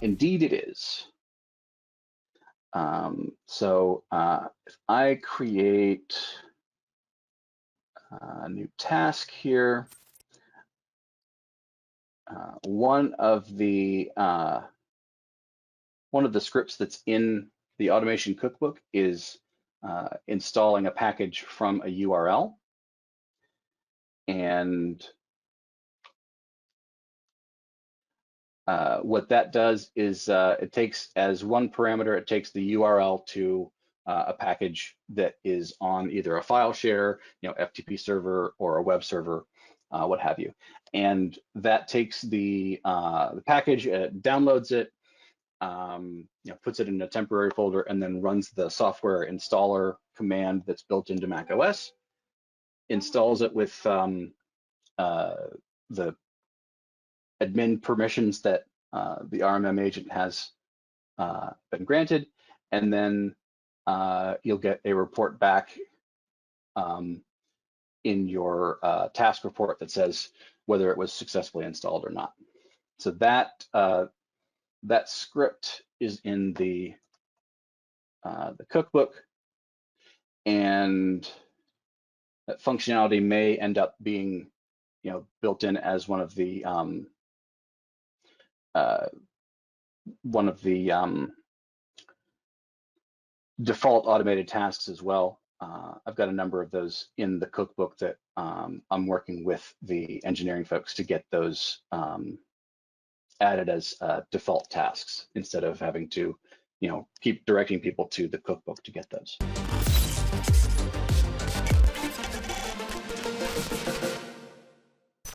Indeed it is. So if I create a new task here, one of the scripts that's in the automation cookbook is installing a package from a URL. And what that does is it takes as one parameter, it takes the URL to a package that is on either a file share, FTP server or a web server, what have you. And that takes the package, downloads it, puts it in a temporary folder, and then runs the software installer command that's built into macOS, installs it with the admin permissions that the RMM agent has been granted, and then you'll get a report back in your task report that says whether it was successfully installed or not. So that that script is in the cookbook, and that functionality may end up being built in as one of the default automated tasks as well. I've got a number of those in the cookbook that I'm working with the engineering folks to get those added as default tasks instead of having to keep directing people to the cookbook to get those.